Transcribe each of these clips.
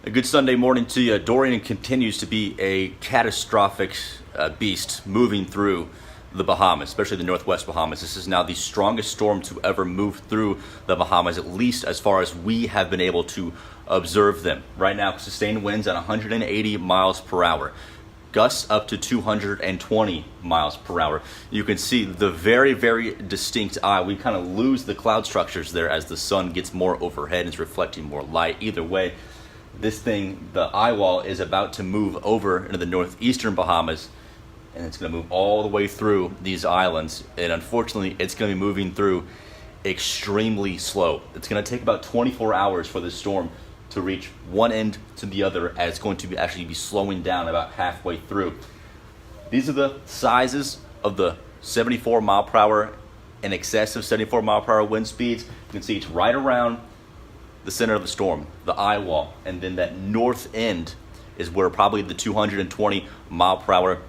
A good Sunday morning to you. Dorian continues to be a catastrophic beast moving through the Bahamas, especially the northwest Bahamas. This is now the strongest storm to ever move through the Bahamas, at least as far as we have been able to observe them. Right now, sustained winds at 180 miles per hour. Gusts up to 220 miles per hour. You can see the very, very distinct eye. We kind of lose the cloud structures there as the sun gets more overhead and is reflecting more light. Either way, this thing, the eye wall, is about to move over into the northeastern Bahamas, and it's going to move all the way through these islands. And unfortunately, it's going to be moving through extremely slow. It's going to take about 24 hours for this storm to reach one end to the other, as it's going to actually be slowing down about halfway through. These are the sizes of the 74 mile per hour and excessive 74 mile per hour wind speeds. You can see it's right around the center of the storm, the eye wall, and then that north end is where probably the 220 mile per hour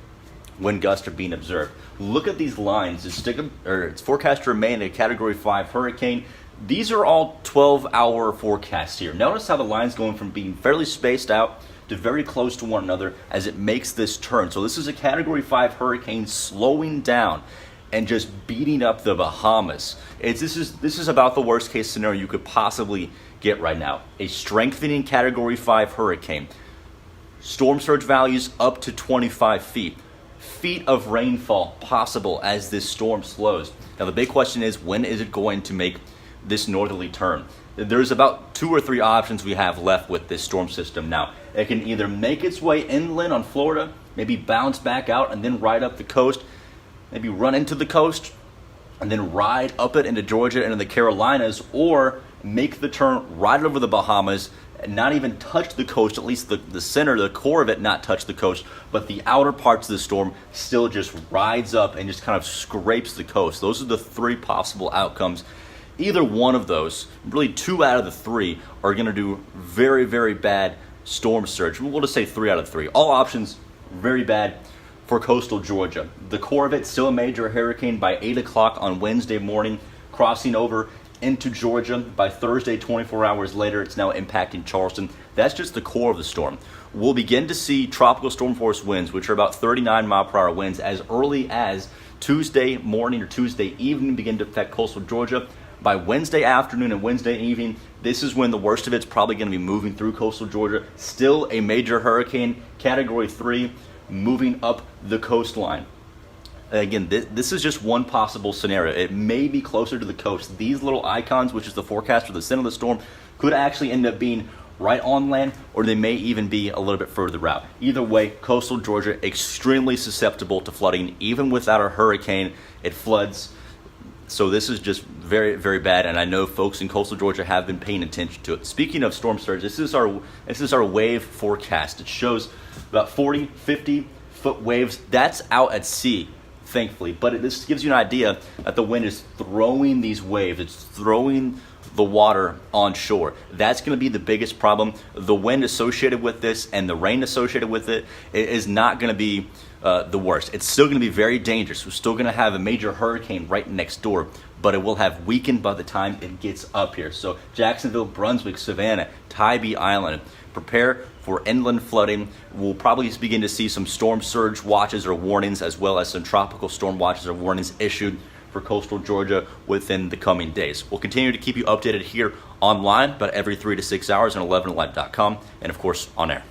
wind gusts are being observed. Look at these lines. It's forecast to remain a Category 5 hurricane. These are all 12-hour forecasts here. Notice how the line's going from being fairly spaced out to very close to one another as it makes this turn. So this is a Category 5 hurricane slowing down and just beating up the Bahamas. This is about the worst case scenario you could possibly get right now. A strengthening Category 5 hurricane. Storm surge values up to 25 feet. Feet of rainfall possible as this storm slows. Now the big question is, when is it going to make this northerly turn? There's about 2 or 3 options we have left with this storm system now. It can either make its way inland on Florida, maybe bounce back out and then ride up the coast, maybe run into the coast and then ride up it into Georgia and into the Carolinas, or make the turn right over the Bahamas and not even touch the coast, at least the center, the core of it not touch the coast, but the outer parts of the storm still just rides up and just kind of scrapes the coast. Those are the 3 possible outcomes. Either one of those, really 2 out of the 3, are going to do very, very bad storm surge. We'll just say 3 out of 3. All options very bad for coastal Georgia. The core of it still a major hurricane by 8 o'clock on Wednesday morning, crossing over into Georgia. By Thursday, 24 hours later, it's now impacting Charleston. That's just the core of the storm. We'll begin to see tropical storm force winds, which are about 39 mile per hour winds, as early as Tuesday morning or Tuesday evening, begin to affect coastal Georgia. By Wednesday afternoon and Wednesday evening, this is when the worst of it's probably going to be moving through coastal Georgia. Still a major hurricane, Category 3, moving up the coastline. Again, this is just one possible scenario. It may be closer to the coast. These little icons, which is the forecast for the center of the storm, could actually end up being right on land, or they may even be a little bit further out. Either way, coastal Georgia extremely susceptible to flooding. Even without a hurricane, it floods. So this is just very, very bad, and I know folks in coastal Georgia have been paying attention to it. Speaking of storm surge, this is our wave forecast. It shows about 40, 50 foot waves. That's out at sea, thankfully, but this gives you an idea that the wind is throwing these waves. It's throwing the water on shore. That's going to be the biggest problem. The wind associated with this and the rain associated with it is not going to be the worst. It's still going to be very dangerous. We're still going to have a major hurricane right next door, but it will have weakened by the time it gets up here. So Jacksonville, Brunswick, Savannah, Tybee Island, prepare for inland flooding. We'll probably begin to see some storm surge watches or warnings, as well as some tropical storm watches or warnings issued for coastal Georgia within the coming days. We'll continue to keep you updated here online, but every 3 to 6 hours on 11alive.com, and of course on air.